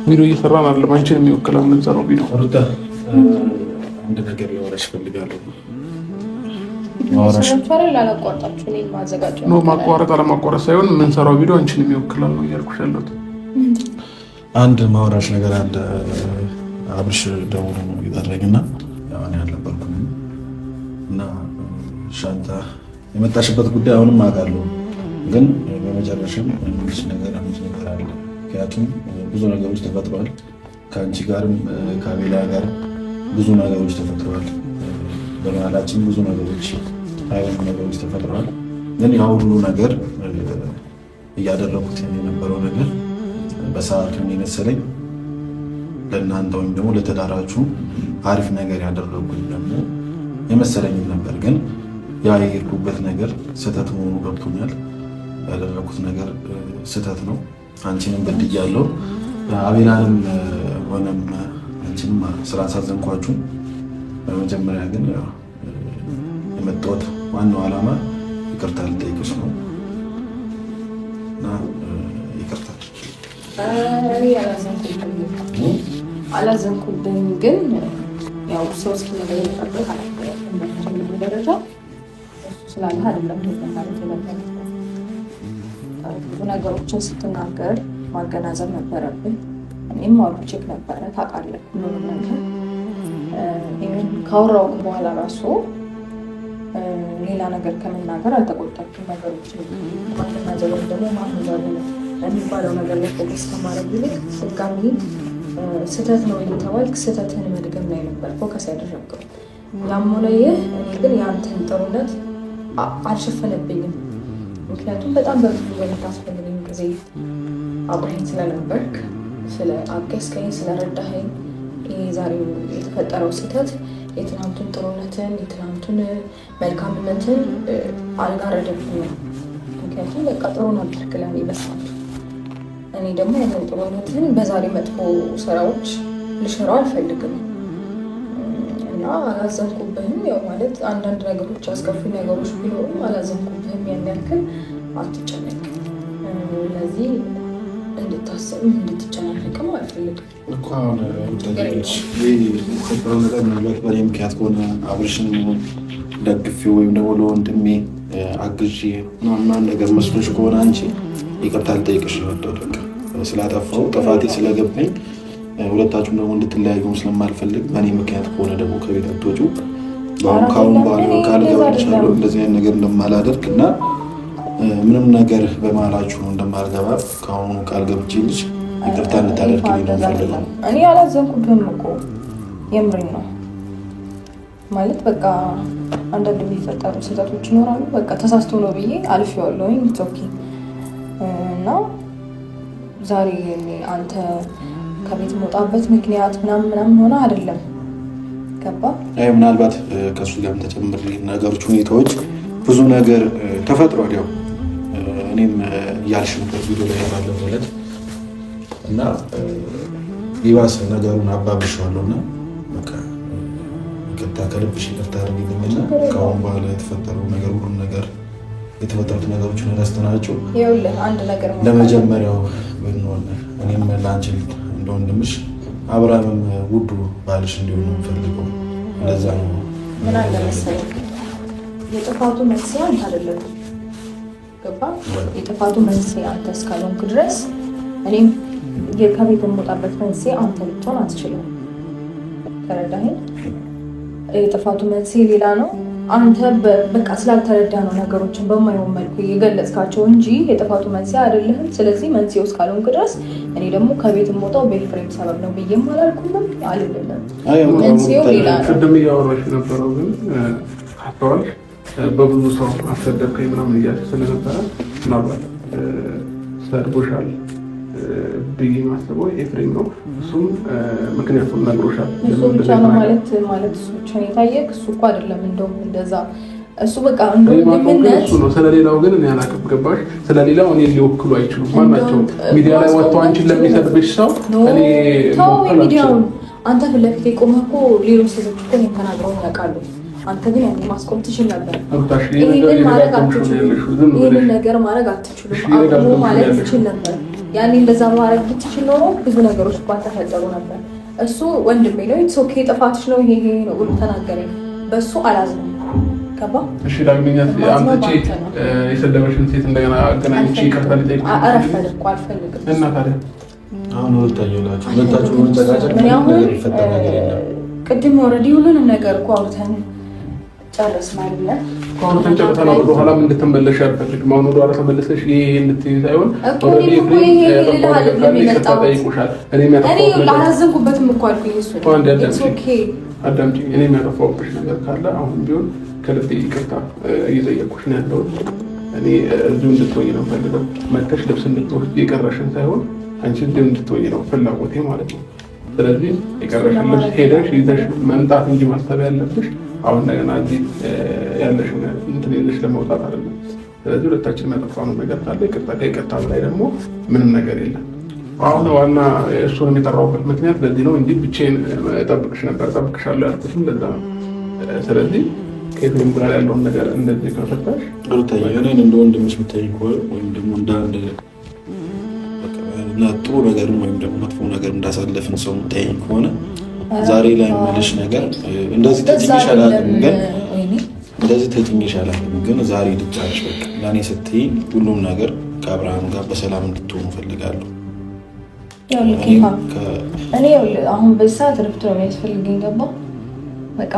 ቪዲዮ እየሰራን አይደለም። አንቺን የሚወክለው የምንሰራው ቪዲዮ ሩታ አንድ ነገር ላወራሽ እፈልጋለሁ። ማቋረጥ አለማቋረጥ ሳይሆን የምንሰራው ቪዲዮ አንቺን የሚወክለው ነው እያልኩሽ ያለሁት። አንድ ማውራሽ ነገር አለ። አብርሽ ደውሎ ነው የጠራኝና ያው እኔ አልነበርኩም እና ሻንታ የመጣሽበት ጉዳይ አሁንም አውቃለሁ፣ ግን በመጨረሻም አንድ ነገር አለ። ምክንያቱም ብዙ ነገሮች ተፈጥረዋል። ከአንቺ ጋርም ከአቤላ ጋር ብዙ ነገሮች ተፈጥረዋል። በመሀላችን ብዙ ነገሮች አይሆኑ ነገሮች ተፈጥረዋል። ግን ያ ሁሉ ነገር እያደረኩት የነበረው ነገር በሰዓቱ የመሰለኝ ለእናንተ ወይም ደግሞ ለተዳራችሁ አሪፍ ነገር ያደረጉኝ ደግሞ የመሰለኝ ነበር። ግን ያ የሄድኩበት ነገር ስህተት መሆኑ ገብቶኛል። ያደረኩት ነገር ስህተት ነው። አንቺንም በድያለሁ። አቤላንም ሆነም አንቺንም ስላሳዘንኳችሁ በመጀመሪያ ግን የመጣሁት ዋናው ዓላማ ይቅርታ ልጠይቅሽ ነው እና ይቅርታ አላዘንኩብህም፣ ግን ያው ሰው እስኪነገር ይጠብቅ ደረጃ ስላለ አይደለም ማለት የነበረ ብዙ ነገሮችን ስትናገር ማገናዘብ ነበረብን። እኔም አውርቼክ ነበረ ታውቃለህ። ሁሉንም ነገር ካወራሁ በኋላ ራሱ ሌላ ነገር ከመናገር አልተቆጣችም። ነገሮችን ማገናዘብ ወይም ደግሞ ማህበሩ የሚባለው ነገር ላይ ፎከስ ከማድረግ ይልቅ ድጋሚ ስህተት ነው እየተባልክ ስህተትህን መድገም ላይ ነበር ፎከስ ያደረገው። ያም ሆነ ይህ እኔ ግን የአንተን ጥሩነት አልሸፈነብኝም። ምክንያቱም በጣም በብዙ በምታስፈልገኝ ጊዜ አብረኸኝ ስለነበርክ፣ ስለ አገዝከኝ፣ ስለረዳኸኝ ይሄ ዛሬው የተፈጠረው ስህተት የትናንቱን ጥሩነትን የትናንቱን መልካምነትን አልጋረደብኝም። ምክንያቱም በቃ ጥሩ ነበር ክለኔ በሰዓቱ። እኔ ደግሞ ያንን ጥሩነትን በዛሬ መጥፎ ስራዎች ልሽረው አልፈልግም እና አላዘንኩብህም። ያው ማለት አንዳንድ ነገሮች አስከፊ ነገሮች ቢኖሩም አላዘንኩብህም። ያን ያክል አትጨነቅ። ለዚህ እንድታስብም እንድትጨናነቅም አልፈልግም እኮ። አሁን የተፈጠረው ነገር ምናልባት በእኔ ምክንያት ከሆነ አብርሽን ደግፌ ወይም ደግሞ ለወንድሜ አግዤ ምናምን ነገር መስሎሽ ከሆነ አንቺ ይቅርታ ልጠይቅሽ የወደው በቃ ስላጠፋው ጥፋቴ ስለገባኝ ሁለታችሁም ደግሞ እንድትለያዩ ስለማልፈልግ በእኔ ምክንያት ከሆነ ደግሞ ከቤት አትወጪው ከአሁን በኋላ ቃል ገባልሻለሁ እንደዚህ አይነት ነገር እንደማላደርግ እና ምንም ነገር በመሀላችሁ እንደማልገባ ከአሁኑ ቃል ገብቼልሽ ይቅርታ እንድታደርግልኝ ነው የምፈልገው። እኔ አላዘንኩብህም እኮ የምሬን ነው ማለት በቃ አንዳንድ የሚፈጠሩ ስህተቶች ይኖራሉ። በቃ ተሳስቶ ነው ብዬ አልፌዋለሁኝ። ኦኬ እና ዛሬ አንተ ከቤት መውጣበት ምክንያት ምናምን ሆነ አይደለም ገባ። አይ ምናልባት ከሱ ጋርም ተጨምሪ ነገሮች ሁኔታዎች ብዙ ነገር ተፈጥሯል። ያው እኔም እያልሽ ነበር ቪዲዮ ላይ ባለፈው ዕለት እና ይባስ ነገሩን አባብሻለሁ እና በቃ ይቅርታ ከልብሽ ይቅርታ አድርጊልኝና ከአሁን በኋላ የተፈጠረው ነገር ሁሉም ነገር የተፈጠሩት ነገሮችን ረስተናቸው ይኸውልህ አንድ ነገር ለመጀመሪያው ብንሆን እኔም ለአንቺ እንደ ወንድምሽ አብርሃምም ውዱ ባልሽ እንዲሆን ነው የምፈልገው። እንደዛ ነው። ምን አለ መሰለህ የጥፋቱ መንስኤ አንተ አይደለም ገባ። የጥፋቱ መንስኤ አንተ እስካልሆንክ ድረስ እኔም ከቤት የምወጣበት መንስኤ አንተ ልትሆን አትችልም። ተረዳኸኝ? የጥፋቱ መንስኤ ሌላ ነው። አንተ በቃ ስላልተረዳ ነው ነገሮችን በማይሆን መልኩ የገለጽካቸው እንጂ የጥፋቱ መንስኤ አይደለህም። ስለዚህ መንስኤው እስካልሆንክ ድረስ እኔ ደግሞ ከቤት የምወጣው በኤፍሬም ሰበብ ነው ብዬም አላልኩም አልልም። መንስኤው ሌላ ነው። ቅድም እያወራሽ የነበረው ግን አስተዋልሽ በብዙ ሰው አሰደብከኝ ምናምን እያልሽ ስለነበረ ምናልባት ሰድቦሻል ብዬ ማስበው ኤፍሬም ነው። እሱም ምክንያቱም ነግሮሻል። እሱ ብቻ ነው ማለት እሱ ብቻ ነው የታየክ። እሱ እኮ አይደለም እንደውም እንደዛ እሱ በቃ እሱ ነው። ስለሌላው ግን እኔ አላውቅም። ገባሽ? ስለሌላው እኔ ሊወክሉ አይችሉም። ማናቸው ሚዲያ ላይ ወጥተው አንቺን ለሚሰድብሽ ሰው እኔ ሚዲያውን አንተ ፊት ለፊት የቆመህ እኮ ሌሎች ሴቶች እኮ እኔን ተናግረውኝ ያውቃሉ። አንተ ግን ያን ማስቆም ትችል ነበር። ይህንን ነገር ማድረግ አትችሉም። አቁሙ ማለት ትችል ነበር። ያኔ እንደዛ ማድረግ ብትችል ኖሮ ብዙ ነገሮች ባልተፈጠሩ ነበር። እሱ ወንድሜ ነው፣ ኢትስ ኦኬ ጥፋትሽ ነው ይሄ ነው ብሎ ተናገረኝ። በሱ አላዝንም። ገባ? እሺ ዳግመኛ አንቺ የሰደበሽን ሴት እንደገና አገናኝቼ ይቅርታ ልጠይቅ አልፈልግም። እና ታዲያ አሁን ወጣየላችሁ መጣችሁ ምን ተጋጨ ነገር ይፈጠር ነገር የለም። ቅድም ኦልሬዲ ሁሉንም ነገር እኮ አውርተን ጨርሰናል ብለን አሁን ተጨርሰና ወደ ኋላም እንድትመለሽ አልፈልግም። አሁን ወደ ኋላ ተመለሰሽ ይሄ እንድትይ ሳይሆን እኔ አላዘንኩበትም እኮ አልኩኝ። እሱ አዳምጪኝ። እኔ የሚያጠፋውብሽ ነገር ካለ አሁን ቢሆን ከልቤ ይቅርታ እየጠየኩሽ ነው ያለሁት። እኔ እዚሁ እንድትሆኝ ነው ፈልገው መተሽ ልብስ እንድትወስጂ የቀረሽን ሳይሆን አንቺ እዚሁ እንድትሆኝ ነው ፍላጎቴ ማለት ነው። ስለዚህ የቀረሽን ልብስ ሄደሽ ይዘሽ መምጣት እንጂ ማሰብ ያለብሽ አሁን እንደገና እዚህ ያለሽን እንትን ይዘሽ ለመውጣት አይደለም። ስለዚህ ሁለታችን የሚያጠፋነው ነገር ካለ ይቅርታ፣ ከይቅርታ በላይ ደግሞ ምንም ነገር የለም። አሁን ዋና እሱን የጠራሁበት ምክንያት ለዚህ ነው እንጂ ብቻዬን እጠብቅሽ ነበር፣ እጠብቅሻለሁ ያልኩትም ለዛ ነው። ስለዚህ ከየትም ጋር ያለውን ነገር እንደዚህ ከፈታሽ ሩታዬ እኔን እንደ ወንድምሽ ብታይ ወይም ደግሞ እንደ አንድ ጥሩ ነገርም ወይም ደግሞ መጥፎ ነገር እንዳሳለፍን ሰው የምታይኝ ከሆነ ዛሬ ላይ የምልሽ ነገር እንደዚህ ተጥኝሽ አላውቅም፣ ግን እንደዚህ ተጥኝሽ አላውቅም፣ ግን ዛሬ ልጫንሽ በቃ ለእኔ ስትይ ሁሉም ነገር ከአብርሃም ጋር በሰላም እንድትሆኑ እፈልጋለሁ። እኔ አሁን በዚህ ሰዓት ረፍት ነው የሚያስፈልገኝ። ገባ በቃ